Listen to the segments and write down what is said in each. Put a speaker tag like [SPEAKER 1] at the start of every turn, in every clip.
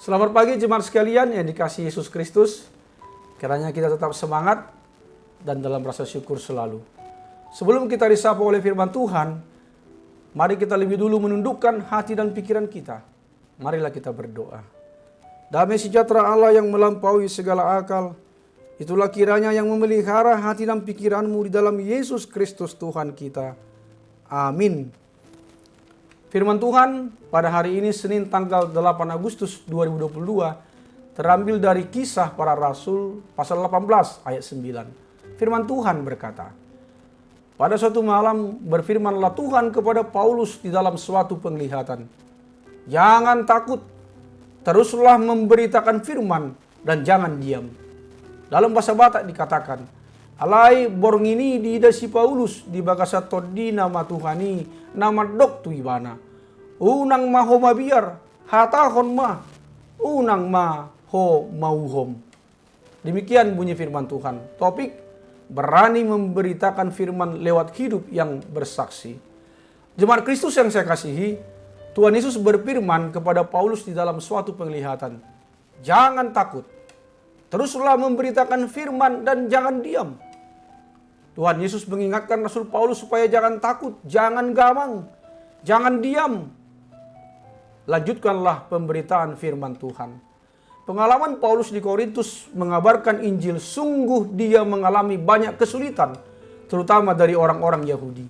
[SPEAKER 1] Selamat pagi jemaat sekalian yang dikasihi Yesus Kristus. Kiranya kita tetap semangat dan dalam rasa syukur selalu. Sebelum kita disapa oleh firman Tuhan, mari kita lebih dulu menundukkan hati dan pikiran kita. Marilah kita berdoa. Damai sejahtera Allah yang melampaui segala akal, itulah kiranya yang memelihara hati dan pikiranmu di dalam Yesus Kristus Tuhan kita. Amin. Firman Tuhan pada hari ini Senin tanggal 8 Agustus 2022 terambil dari Kisah Para Rasul pasal 18 ayat 9. Firman Tuhan berkata, pada suatu malam berfirmanlah Tuhan kepada Paulus di dalam suatu penglihatan, jangan takut, teruslah memberitakan firman dan jangan diam. Dalam bahasa Batak dikatakan, alai borng ini di ida si Paulus di bagasa todi nama Tuhani nama dok tu ibana. Unang maho mabiar hatahon ma unang maho mauhom. Demikian bunyi firman Tuhan. Topik berani memberitakan firman lewat hidup yang bersaksi. Jemaat Kristus yang saya kasihi, Tuhan Yesus berfirman kepada Paulus di dalam suatu penglihatan, jangan takut, teruslah memberitakan firman dan jangan diam. Tuhan Yesus mengingatkan Rasul Paulus supaya jangan takut, jangan gamang, jangan diam. Lanjutkanlah pemberitaan firman Tuhan. Pengalaman Paulus di Korintus mengabarkan Injil, sungguh dia mengalami banyak kesulitan, terutama dari orang-orang Yahudi.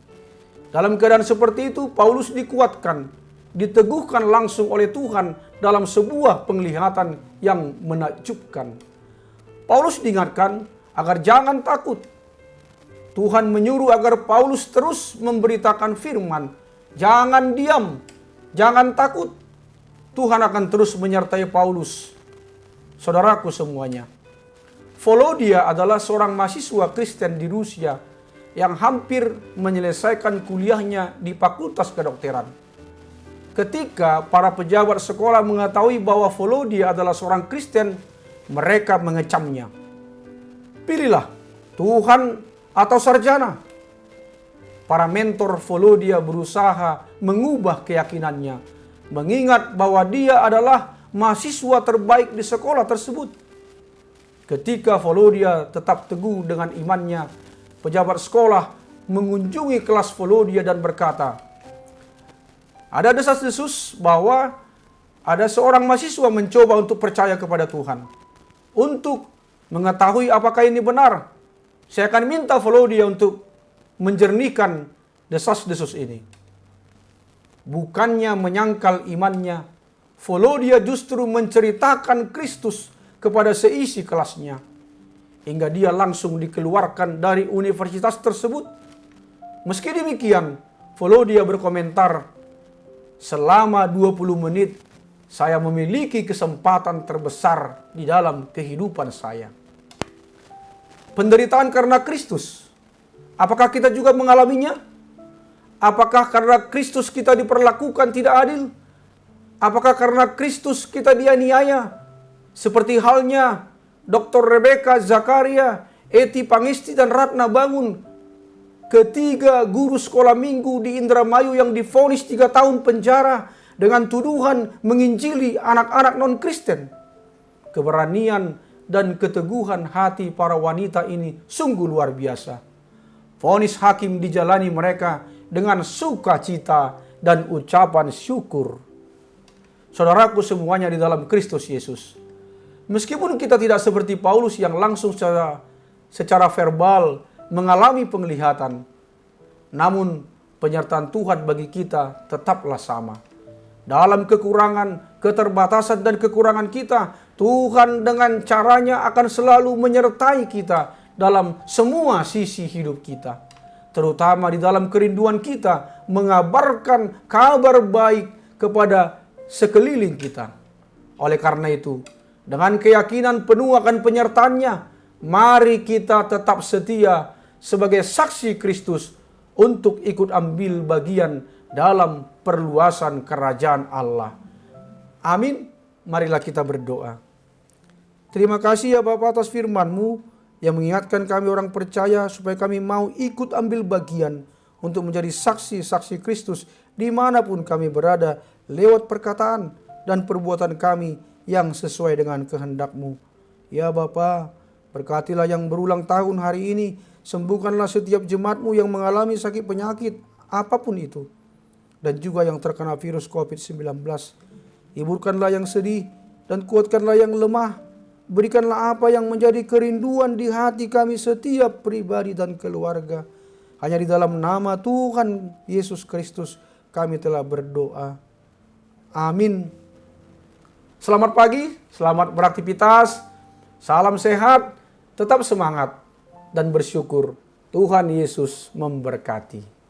[SPEAKER 1] Dalam keadaan seperti itu, Paulus dikuatkan, diteguhkan langsung oleh Tuhan dalam sebuah penglihatan yang menakjubkan. Paulus diingatkan agar jangan takut. Tuhan menyuruh agar Paulus terus memberitakan firman. Jangan diam, jangan takut. Tuhan akan terus menyertai Paulus. Saudaraku semuanya, Volodya adalah seorang mahasiswa Kristen di Rusia yang hampir menyelesaikan kuliahnya di Fakultas Kedokteran. Ketika para pejabat sekolah mengetahui bahwa Volodya adalah seorang Kristen, mereka mengecamnya. Pilihlah Tuhan atau sarjana. Para mentor Volodya berusaha mengubah keyakinannya, mengingat bahwa dia adalah mahasiswa terbaik di sekolah tersebut. Ketika Volodya tetap teguh dengan imannya, pejabat sekolah mengunjungi kelas Volodya dan berkata, ada desas-desus bahwa ada seorang mahasiswa mencoba untuk percaya kepada Tuhan. Untuk mengetahui apakah ini benar, saya akan minta Volodya untuk menjernihkan desas-desus ini. Bukannya menyangkal imannya, Volodya justru menceritakan Kristus kepada seisi kelasnya, hingga dia langsung dikeluarkan dari universitas tersebut. Meski demikian, Volodya berkomentar, selama 20 menit saya memiliki kesempatan terbesar di dalam kehidupan saya. Penderitaan karena Kristus, apakah kita juga mengalaminya? Apakah karena Kristus kita diperlakukan tidak adil? Apakah karena Kristus kita dianiaya? Seperti halnya Dr. Rebecca Zakaria, Eti Pangisti, dan Ratna Bangun, ketiga guru sekolah minggu di Indramayu yang divonis 3 tahun penjara dengan tuduhan menginjili anak-anak non-Kristen. Keberanian dan keteguhan hati para wanita ini sungguh luar biasa. Vonis hakim dijalani mereka dengan sukacita dan ucapan syukur. Saudaraku semuanya di dalam Kristus Yesus, meskipun kita tidak seperti Paulus yang langsung secara verbal mengalami penglihatan, namun penyertaan Tuhan bagi kita tetaplah sama. Dalam kekurangan, keterbatasan dan kekurangan kita, Tuhan dengan caranya akan selalu menyertai kita dalam semua sisi hidup kita. Terutama di dalam kerinduan kita mengabarkan kabar baik kepada sekeliling kita. Oleh karena itu, dengan keyakinan penuh akan penyertaannya, mari kita tetap setia sebagai saksi Kristus untuk ikut ambil bagian dalam perluasan kerajaan Allah. Amin. Marilah kita berdoa. Terima kasih ya Bapa atas firman-Mu yang mengingatkan kami orang percaya supaya kami mau ikut ambil bagian untuk menjadi saksi-saksi Kristus dimanapun kami berada lewat perkataan dan perbuatan kami yang sesuai dengan kehendak-Mu. Ya Bapa, berkatilah yang berulang tahun hari ini. Sembuhkanlah setiap jemaat-Mu yang mengalami sakit penyakit, apapun itu. Dan juga yang terkena virus COVID-19. Hiburkanlah yang sedih dan kuatkanlah yang lemah. Berikanlah apa yang menjadi kerinduan di hati kami setiap pribadi dan keluarga. Hanya di dalam nama Tuhan Yesus Kristus kami telah berdoa. Amin. Selamat pagi, selamat beraktivitas, salam sehat, tetap semangat dan bersyukur. Tuhan Yesus memberkati.